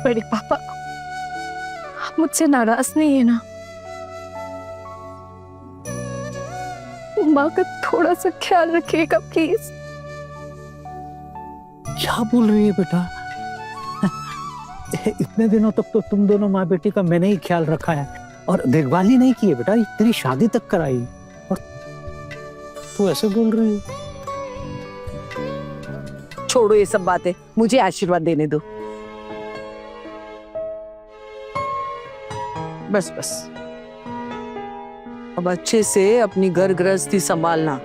बड़े पापा, आप मुझसे नाराज नहीं है ना? माँ का थोड़ा सा ख्याल रखिएगा प्लीज। क्या बोल रही है बेटा? इतने दिनों तक तो तुम दोनों माँ बेटी का मैंने ही ख्याल रखा है और देखभाल ही नहीं की है बेटा। तेरी शादी तक कराई और तू ऐसे बोल रही है? छोड़ो ये सब बातें, मुझे आशीर्वाद देने दो। बस बस, अब अच्छे से अपनी घर गृहस्थी संभालना।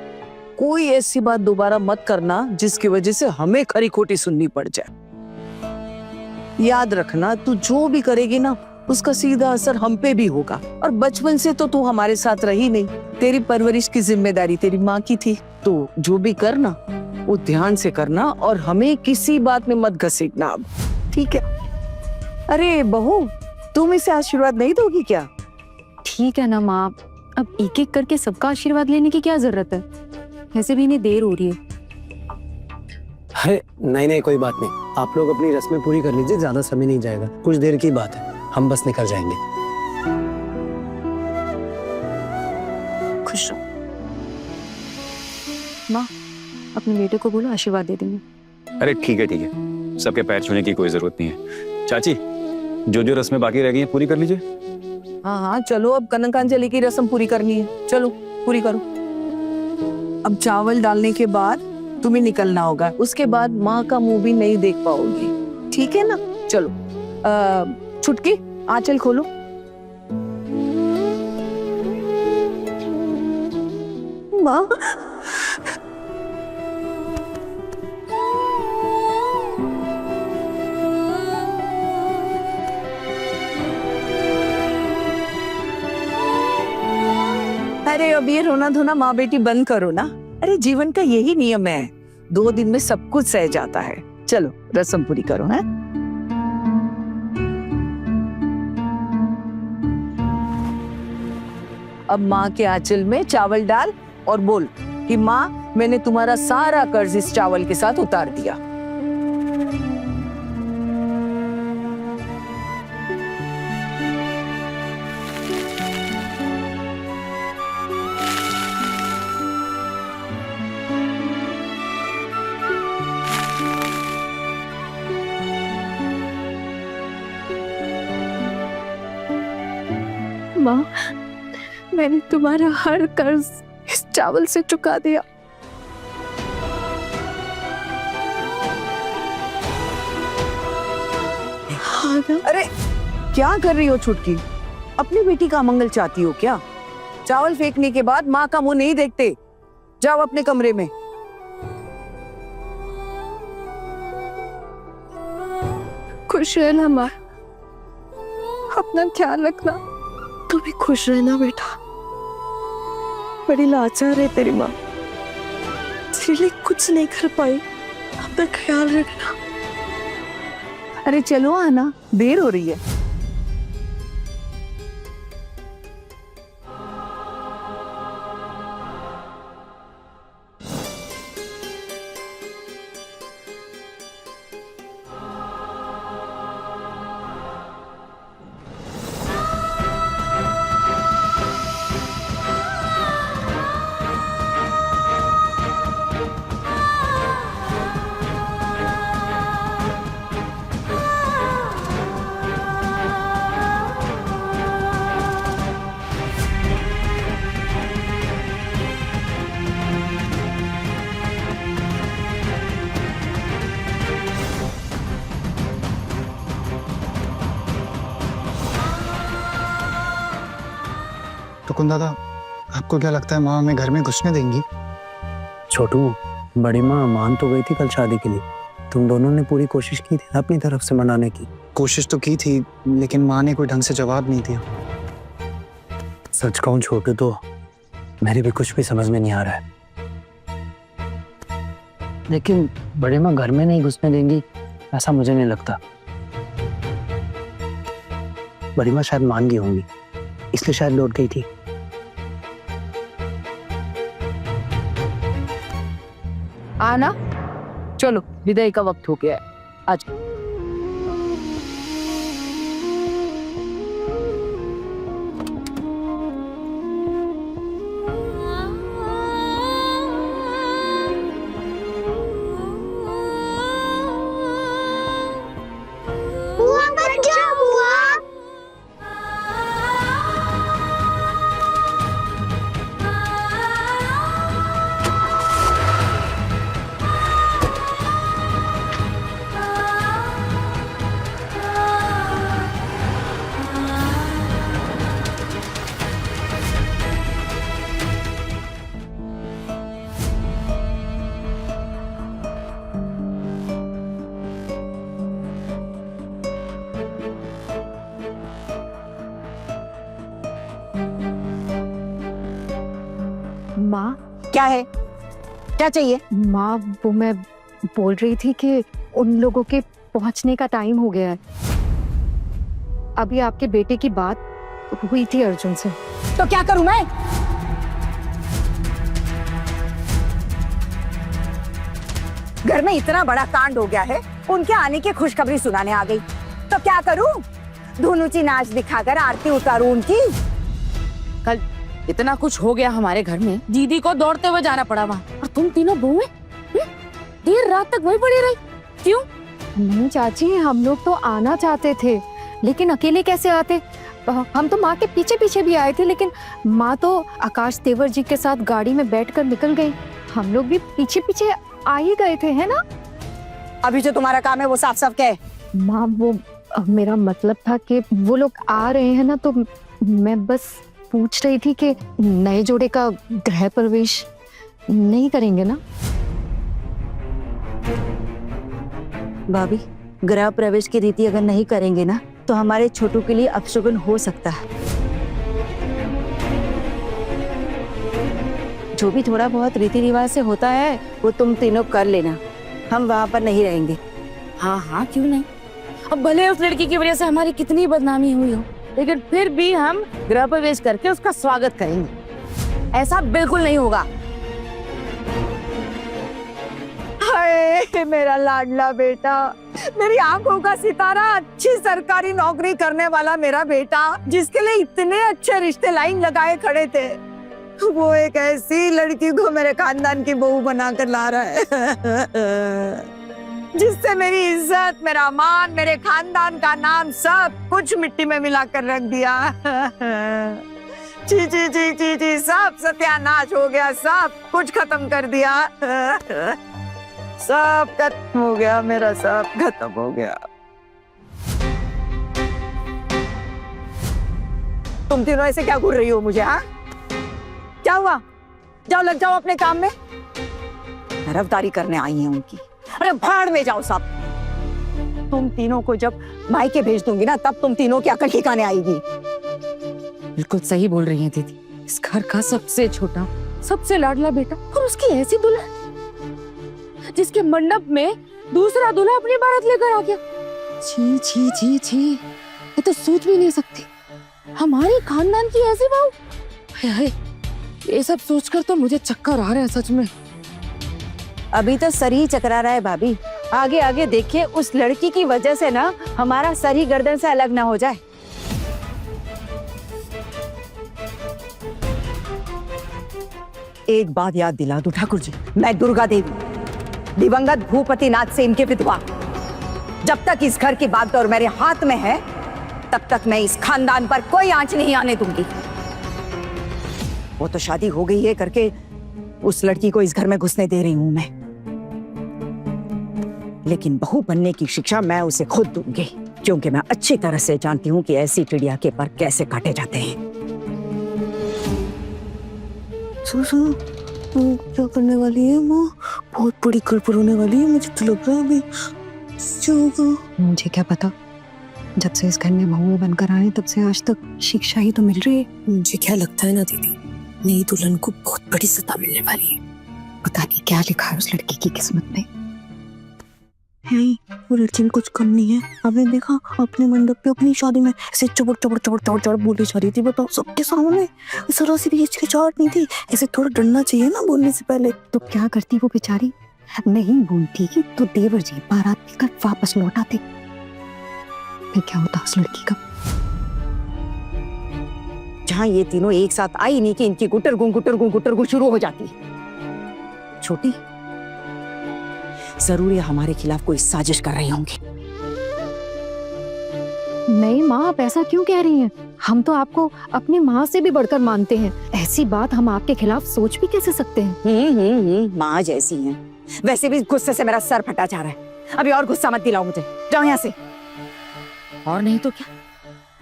कोई ऐसी बात दोबारा मत करना जिसकी वजह से हमें खरी खोटी सुननी पड़ जाए। याद रखना, तू जो भी करेगी ना उसका सीधा असर हम पे भी होगा। और बचपन से तो तू हमारे साथ रही नहीं, तेरी परवरिश की जिम्मेदारी तेरी माँ की थी। तो जो भी करना वो ध्यान से करना और हमें किसी बात में मत घसीटना अब, ठीक है? अरे बहू, तुम इसे आशीर्वाद नहीं दोगी क्या? ठीक है ना माँ, अब एक एक करके सबका आशीर्वाद लेने की क्या जरूरत है? वैसे भी इन्हें देर हो रही है। अरे नहीं कोई बात नहीं, आप लोग अपनी रस्में पूरी कर लीजिए, ज्यादा समय नहीं जाएगा, कुछ देर की बात है, हम बस निकल जाएंगे। खुश रहो। माँ, अपने बेटे को बोलो आशीर्वाद दे देंगे। अरे ठीक है, सबके पैर छूने की कोई जरूरत नहीं है। चाची, जो रस्में बाकी रह गई हैं पूरी कर लीजिए। हाँ हाँ चलो, अब कनकांजलि की रस्म पूरी करनी है, चलो पूरी करो। अब चावल डालने के बाद तुम्हें निकलना होगा, उसके बाद माँ का मुंह भी नहीं देख पाओगी, ठीक है ना? चलो छुटकी, आंचल खोलो। माँ, अरे अब ये रोना धोना माँ बेटी बंद करो ना। अरे जीवन का यही नियम है, 2 दिन में सब कुछ सह जाता है। चलो रस्म पूरी करो। है अब माँ के आंचल में चावल डाल और बोल कि माँ, मैंने तुम्हारा सारा कर्ज इस चावल के साथ उतार दिया। माँ, मैंने तुम्हारा हर कर्ज इस चावल से चुका दिया। अरे क्या कर रही हो छुटकी? अपनी बेटी का अमंगल चाहती हो क्या? चावल फेंकने के बाद माँ का मुंह नहीं देखते, जाओ अपने कमरे में। खुश रहना माँ, अपना ख्याल रखना। तू भी खुश रहना बेटा। बड़ी लाचार है तेरी माँ, तेरे लिए कुछ नहीं कर पाई, अपना ख्याल रखना। अरे चलो आना, देर हो रही है। तो कुंद दादा, आपको क्या लगता है माँ हमें घर में घुसने देंगी? छोटू, बड़ी माँ मान तो गई थी कल शादी के लिए, तुम दोनों ने पूरी कोशिश की थी अपनी तरफ से मनाने की। कोशिश तो की थी, लेकिन माँ ने कोई ढंग से जवाब नहीं दिया। सच कहूं छोटू, तो मेरी भी कुछ भी समझ में नहीं आ रहा है, लेकिन बड़ी माँ घर में नहीं घुसने देंगी ऐसा मुझे नहीं लगता। बड़ी माँ शायद मान गई होंगी, इसलिए शायद लौट गई थी। आना, चलो विदाई का वक्त हो गया है, आज। माँ, क्या है, क्या चाहिए? माँ वो मैं बोल रही थी कि उन लोगों के पहुंचने का टाइम हो गया है। अभी आपके बेटे की बात हुई थी अर्जुन से। तो क्या करूं मैं? घर में इतना बड़ा कांड हो गया है, उनके आने की खुशखबरी सुनाने आ गई। तो क्या करूं? धुनुची नाच दिखाकर आरती उतारूं उनकी? कल इतना कुछ हो गया हमारे घर में, दीदी को दौड़ते हुए जाना पड़ा वहाँ, और तुम तीनों बहुएं देर रात तक वहीं पड़ी रही। क्यों? नहीं चाची, हम लोग तो आना चाहते थे, लेकिन अकेले कैसे आते? हम तो माँ के पीछे पीछे भी आए थे, लेकिन माँ तो आकाश तेवर जी के साथ गाड़ी में बैठकर निकल गई। हम लोग भी पीछे पीछे आ ही गए थे, है ना? अभी जो तुम्हारा काम है वो साफ साफ कहे। माँ वो मेरा मतलब था कि वो लोग आ रहे हैं ना, तो मैं बस पूछ रही थी कि नए जोड़े का गृह प्रवेश नहीं करेंगे ना? भाभी, गृह प्रवेश की रीति अगर नहीं करेंगे ना, तो हमारे छोटू के लिए अपशगुन हो सकता है। जो भी थोड़ा बहुत रीति रिवाज से होता है वो तुम तीनों कर लेना, हम वहाँ पर नहीं रहेंगे। हाँ हाँ, क्यों नहीं। अब भले उस लड़की की वजह से हमारी कितनी बदनामी हुई हो, लेकिन फिर भी हम गृह प्रवेश करके उसका स्वागत करेंगे। ऐसा बिल्कुल नहीं होगा। हाय मेरा लाडला बेटा, मेरी आंखों का सितारा, अच्छी सरकारी नौकरी करने वाला मेरा बेटा, जिसके लिए इतने अच्छे रिश्ते लाइन लगाए खड़े थे, वो एक ऐसी लड़की को मेरे खानदान की बहू बनाकर ला रहा है जिससे मेरी इज्जत, मेरा मान, मेरे खानदान का नाम सब कुछ मिट्टी में मिलाकर रख दिया। ची ची ची ची ची, सब सत्यानाश हो गया, सब कुछ खत्म कर दिया। सब खत्म हो गया, मेरा सब खत्म हो गया। तुम तीनों ऐसे क्या घूर रही हो मुझे? हाँ, क्या हुआ? जाओ, लग जाओ अपने काम में। तरफदारी करने आई है उनकी। अरे भाड़ में जाओ सब। तुम तीनों को जब मायके भेज दूंगी ना, तब तुम तीनों की अकल ठिकाने आएगी। बिल्कुल सही बोल रही हैं दीदी। इस घर का सबसे छोटा, सबसे लाडला बेटा, और उसकी ऐसी दुल्हन जिसके मंडप में दूसरा दूल्हा अपनी बारात लेकर आ गया। छी छी छी छी, ये तो सोच भी नहीं सकती। हमारे खानदान की ऐसी बहू। हाय हाय, ये सब सोचकर तो मुझे चक्कर आ रहा है सच में। अभी तो सर ही चकरा रहा है भाभी। आगे आगे देखिए, उस लड़की की वजह से ना हमारा सर ही गर्दन से अलग ना हो जाए। एक बात याद दिला दो ठाकुर जी, मैं दुर्गा देवी, दिवंगत भूपति नाथ सेन की विधवा। जब तक इस घर की बागडोर मेरे हाथ में है, तब तक मैं इस खानदान पर कोई आंच नहीं आने दूंगी। वो तो शादी हो गई है करके उस लड़की को इस घर में घुसने दे रही हूं मैं, लेकिन बहू बनने की शिक्षा मैं उसे खुद दूंगी, क्योंकि मैं अच्छी तरह से जानती हूं कि ऐसी चिड़िया के पर कैसे काटे जाते हैं। सुनो, क्या करने वाली है माँ? बहुत बड़ी गड़बड़ होने वाली है, मुझे तो लग रहा है अभी। मुझे क्या पता, जब से इस घर में बहुएं बनकर आए तब से आज तक शिक्षा ही तो मिल रही है। मुझे क्या लगता है ना दीदी, नई दुल्हन को बहुत बड़ी सजा मिलने वाली है। पता नहीं क्या लिखा है उस लड़की की किस्मत में। वो लड़की में कुछ कम नहीं है। आपने देखा अपने मंडप पे अपनी शादी में ऐसे चबड़ चबड़ चबड़ चबड़ चबड़ बोली जा रही थी, बताओ सबके सामने। जरा सी भी हिचकिचाहट नहीं थी। ऐसे थोड़ा डरना चाहिए ना बोलने से पहले। तो क्या करती वो बेचारी? नहीं बोलती तो देवर जी बारात लेकर वापस लौट आते। फिर क्या होता उस लड़की का? जहां ये तीनों एक साथ आई नहीं कि इनकी गुटर शुरू हो जाती। छोटी, जरूर ये हमारे खिलाफ कोई साजिश कर रही होंगी। नहीं माँ, आप ऐसा क्यों कह रही हैं? हम तो आपको अपनी माँ से भी बढ़कर मानते हैं। ऐसी बात हम आपके खिलाफ सोच भी कैसे सकते हैं? माँ जैसी हैं। वैसे भी गुस्से से मेरा सर फटा जा रहा है। अभी और गुस्सा मत दिलाओ मुझे, जाओ यहाँ से। और नहीं तो क्या,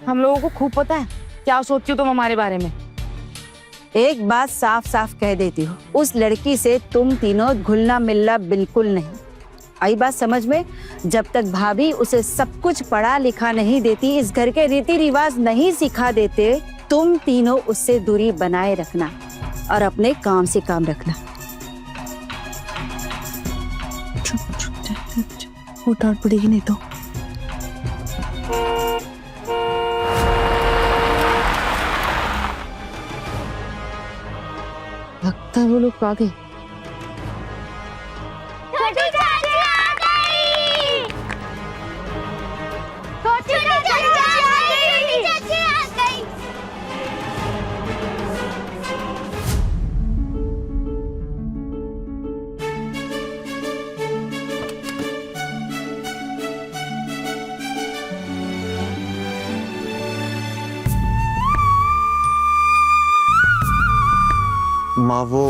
हम लोगों को खूब पता है क्या सोचती हो तुम हमारे बारे में। एक बात साफ साफ कह देती हूँ, उस लड़की से तुम तीनों घुलना मिलना बिल्कुल नहीं। आई बात समझ में? जब तक भाभी उसे सब कुछ पढ़ा लिखा नहीं देती, इस घर के रीति रिवाज नहीं सिखा देते, तुम तीनों उससे दूरी बनाए रखना। और अपने काम से काम रखना। वो डांट पड़ेगी नहीं तो। लगता है वो लोग आ गए। माँ वो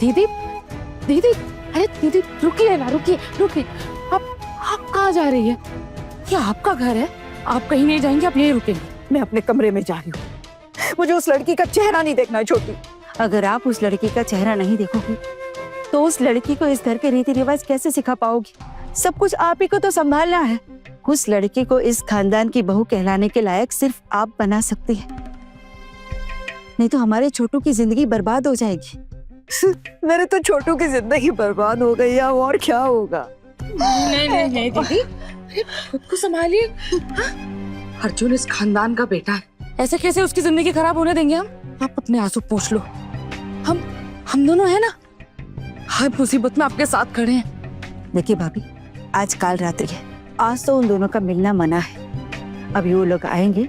दीदी दीदी, अरे दीदी रुकिए ना, रुकिए रुकिए। आप कहाँ जा रही है? ये आपका घर है, आप कहीं नहीं जाएंगे, आप यहीं रुकेंगे। मैं अपने कमरे में जा रही हूँ। मुझे उस लड़की का चेहरा नहीं देखना है छोटी। अगर आप उस लड़की का चेहरा नहीं देखोगी तो उस लड़की को इस घर के रीति रिवाज कैसे सिखा पाओगी? सब कुछ आप ही को तो संभालना है। उस लड़की को इस खानदान की बहू कहलाने के लायक सिर्फ आप बना सकती हैं, नहीं तो हमारे छोटू की जिंदगी बर्बाद हो जाएगी। मेरे तो छोटू की जिंदगी बर्बाद हो गई, अब और क्या होगा? नहीं नहीं नहीं दीदी, अरे खुद को संभालिए। हाँ? अर्जुन इस खानदान का बेटा है, ऐसे कैसे उसकी जिंदगी खराब होने देंगे हम? आप अपने आंसू पोंछ लो। हम दोनों है ना, हर मुसीबत में आपके साथ खड़े हैं। देखिए भाभी, आज काल रात्रि है, आज तो उन दोनों का मिलना मना है। अभी वो लोग आएंगे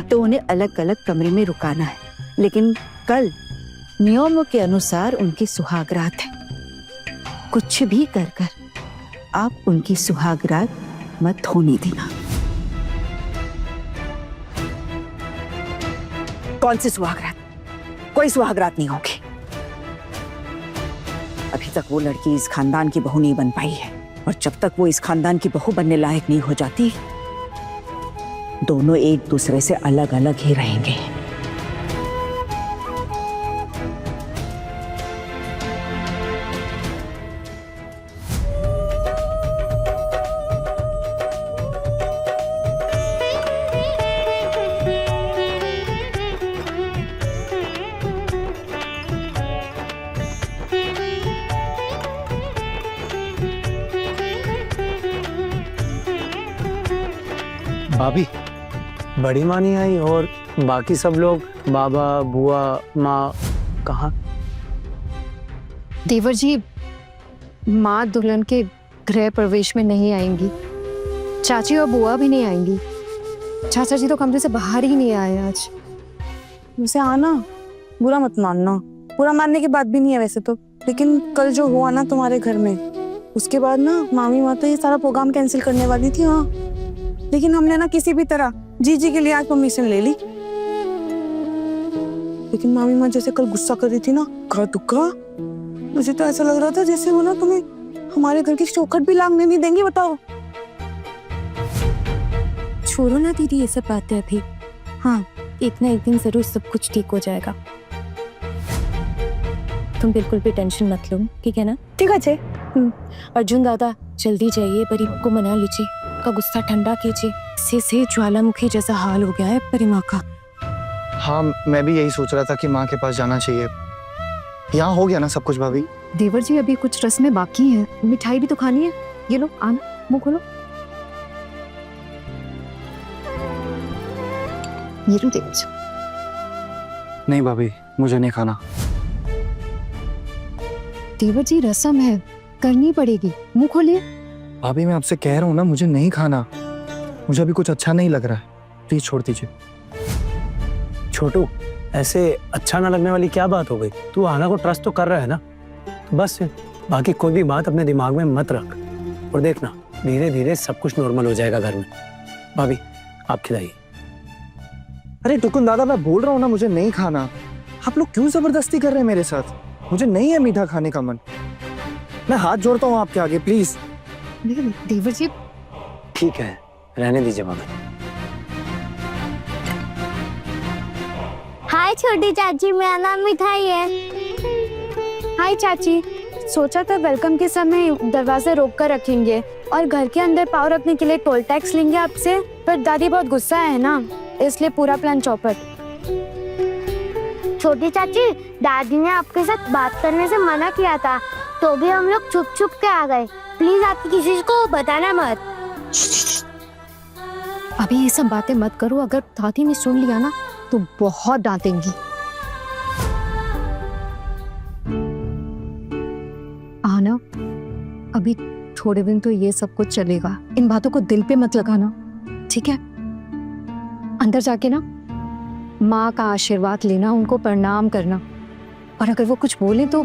तो उन्हें अलग अलग कमरे में रुकाना है, लेकिन कल नियमों के अनुसार उनकी सुहागरात है। कुछ भी कर कर आप उनकी सुहागरात मत होने देना। कौन सी सुहागरात? कोई सुहागरात नहीं होगी। अभी तक वो लड़की इस खानदान की बहू नहीं बन पाई है, और जब तक वो इस खानदान की बहू बनने लायक नहीं हो जाती, दोनों एक दूसरे से अलग अलग ही रहेंगे। भाभी, बड़ी माँ नहीं आई और बाकी सब लोग, बाबा, बुआ, माँ कहाँ? देवर जी, माँ दुल्हन के गृह प्रवेश में नहीं आएंगी, चाची और बुआ भी नहीं आएंगी, चाचा जी तो कमरे से बाहर ही नहीं आए आज। मुझसे आना, बुरा मत मानना। बुरा मानने की बात भी नहीं है वैसे तो, लेकिन कल जो हुआ ना तुम्हारे घर में, उसके बाद ना मामी माँ तो ये सारा प्रोग्राम कैंसिल करने वाली थी। हाँ, लेकिन हमने ना किसी भी तरह जीजी के लिए आज परमिशन ले ली। लेकिन मामी माँ जैसे कल गुस्सा कर रही थी ना, का दुक्का, मुझे तो ऐसा लग रहा था जैसे वो ना तुम्हें हमारे घर की चौखट भी लांघने नहीं देंगी। बताओ। छोड़ो ना दीदी ये सब बातें अभी। हाँ, एक ना एक दिन जरूर सब कुछ ठीक हो जाएगा। तुम बिल्कुल भी टेंशन मत लो, ठीक है ना? ठीक है। अर्जुन दादा जल्दी जाइए, परी को मना लीजिए, का गुस्सा ठंडा कीजिए। से ज्वालामुखी जैसा हाल हो गया है परी माँ का। हाँ, मैं भी यही सोच रहा था कि माँ के पास जाना चाहिए। यहाँ हो गया ना सब कुछ भाभी? देवर जी, अभी कुछ रस्में बाकी हैं, मिठाई भी तो खानी है। ये लो, आना, मुंह खोलो। ये लो देवर जी। नहीं भाभी, मुझे नहीं खाना। देवर जी, रस्म है, करनी पड़ेगी, मुंह खोलिए। भाभी, मैं आपसे कह रहा हूँ ना, मुझे नहीं खाना। मुझे अभी कुछ अच्छा नहीं लग रहा है, प्लीज छोड़ दीजिए। छोटू, ऐसे अच्छा ना लगने वाली क्या बात हो गई? तू आना को ट्रस्ट तो कर रहा है ना, तो बस बाकी कोई भी बात अपने दिमाग में मत रख, और देखना धीरे धीरे सब कुछ नॉर्मल हो जाएगा घर में। भाभी, आप खिलाइए। अरे टुकुन दादा, मैं बोल रहा हूँ ना, मुझे नहीं खाना। आप लोग क्यों जबरदस्ती कर रहे हैं मेरे साथ? मुझे नहीं है मीठा खाने का मन। मैं हाथ जोड़ता हूँ आपके आगे, प्लीज। देवर जी, ठीक है, रहने दीजिए भाभी। हाय छोटी चाची, मेरा नाम मिठाई है। हाय चाची, सोचा था वेलकम के समय दरवाजे रोक कर रखेंगे और घर के अंदर पाँव रखने के लिए टोल टैक्स लेंगे आपसे, पर दादी बहुत गुस्सा है ना, इसलिए पूरा प्लान चौपट। छोटी चाची, दादी ने आपके साथ बात करने से मना किया था, तो भी हम लोग छुप छुप के आ गए। प्लीज आप किसी को बताना मत। अभी ये सब बातें मत करो, अगर दादी ने सुन लिया ना तो बहुत डांटेंगी। आना, अभी थोड़े दिन तो ये सब कुछ चलेगा, इन बातों को दिल पे मत लगाना, ठीक है? अंदर जाके ना माँ का आशीर्वाद लेना, उनको प्रणाम करना, और अगर वो कुछ बोले तो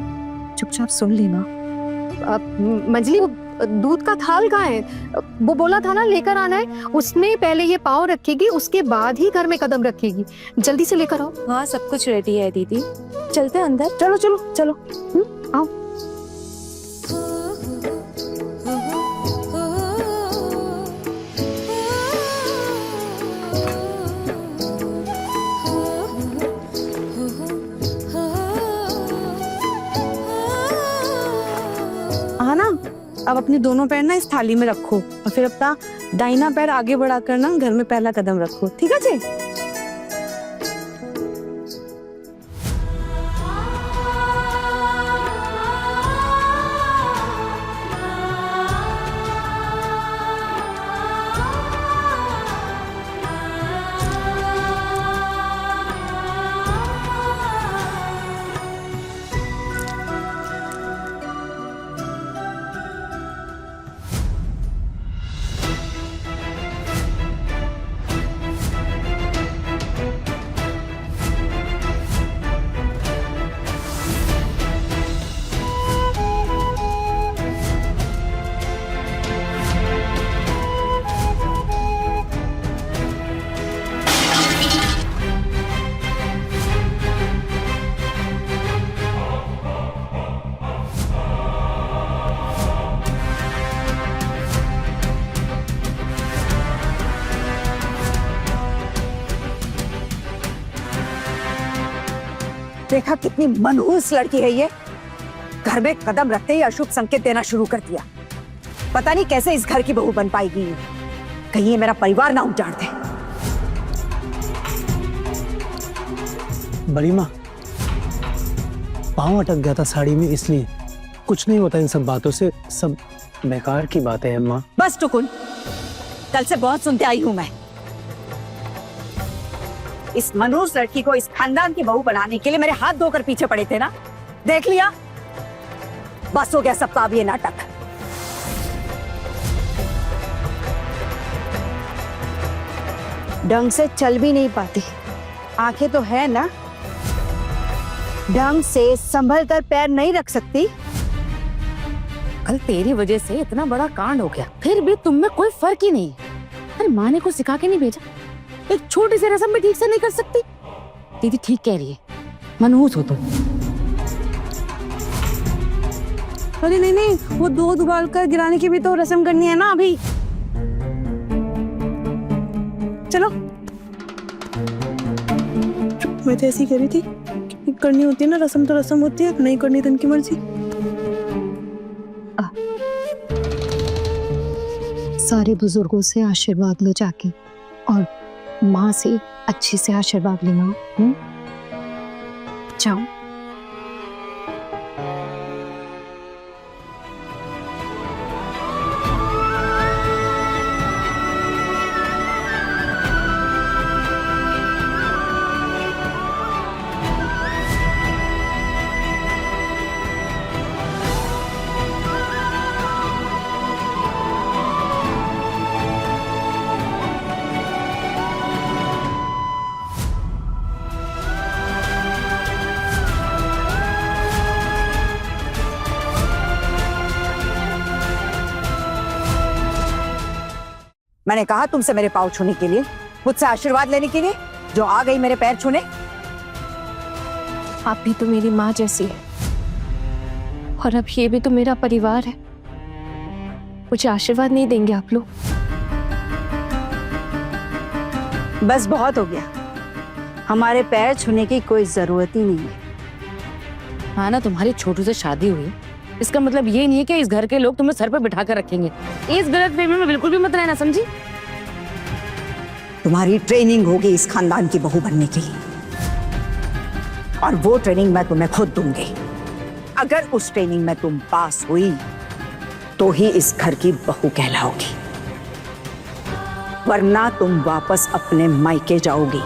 चुपचाप सुन लेना। मंजली, दूध का थाल कहाँ है? वो बोला था ना लेकर आना है, उसमें पहले ये पाँव रखेगी, उसके बाद ही घर में कदम रखेगी। जल्दी से लेकर आओ। हाँ, सब कुछ रेडी है दीदी, चलते हैं अंदर। चलो चलो चलो, आओ। अब अपने दोनों पैर ना इस थाली में रखो और फिर अपना दाहिना पैर आगे बढ़ाकर ना घर में पहला कदम रखो, ठीक है जी? देखा कितनी मनहूस लड़की है ये, घर में कदम रखते ही अशुभ संकेत देना शुरू कर दिया। पता नहीं कैसे इस घर की बहू बन पाएगी, कहीं ये मेरा परिवार ना उजाड़ दे। बड़ी माँ, पाँव अटक गया था साड़ी में, इसलिए कुछ नहीं होता इन सब बातों से, सब बेकार की बातें हैं माँ। बस टुकुन, कल से बहुत सुनते आई हूं मैं। इस मनहूस लड़की को इस खानदान की बहू बनाने के लिए मेरे हाथ धोकर पीछे पड़े थे ना, देख लिया? बस हो गया सबका अब ये नाटक। ढंग से चल भी नहीं पाती, आंखें तो है ना, ढंग से संभल कर पैर नहीं रख सकती। कल तेरी वजह से इतना बड़ा कांड हो गया, फिर भी तुम में कोई फर्क ही नहीं। अरे माँ ने को सिखा के नहीं भेजा, एक छोटी सी रस्म भी ठीक से नहीं कर सकती। दीदी ठीक कह रही है, मनहूस हो तुम। अरे नहीं नहीं, वो दूध उबाल कर गिराने की भी तो रस्म करनी है ना अभी। चलो, मैं तो ऐसी कह रही थी, करनी होती है ना रस्म तो रस्म होती है, नहीं करनी तो इनकी मर्जी। सारे बुजुर्गों से आशीर्वाद लो जाके, और माँ से अच्छे से आशीर्वाद लेना। जाओ। मैंने कहा तुमसे मेरे पाँव छूने के लिए, मुझसे आशीर्वाद लेने के लिए, जो आ गई मेरे पैर छूने। आप भी तो मेरी माँ जैसी है, और अब ये भी तो मेरा परिवार है। मुझे आशीर्वाद नहीं देंगे आप लोग? बस बहुत हो गया, हमारे पैर छूने की कोई जरूरत ही नहीं है। हाँ ना, तुम्हारी छोटू से शादी हुई, इसका मतलब ये नहीं है कि इस घर के लोग तुम्हें सर पे बिठा कर रखेंगे। इस गलत फहमी में बिल्कुल भी मत रहना, समझी? तुम्हारी ट्रेनिंग होगी इस खानदान की बहू बनने की, और वो ट्रेनिंग मैं तुम्हें खुद दूंगी। अगर उस ट्रेनिंग में तुम पास हुई तो ही इस घर की बहू कहलाओगी, वरना तुम वापस अपने मायके जाओगी।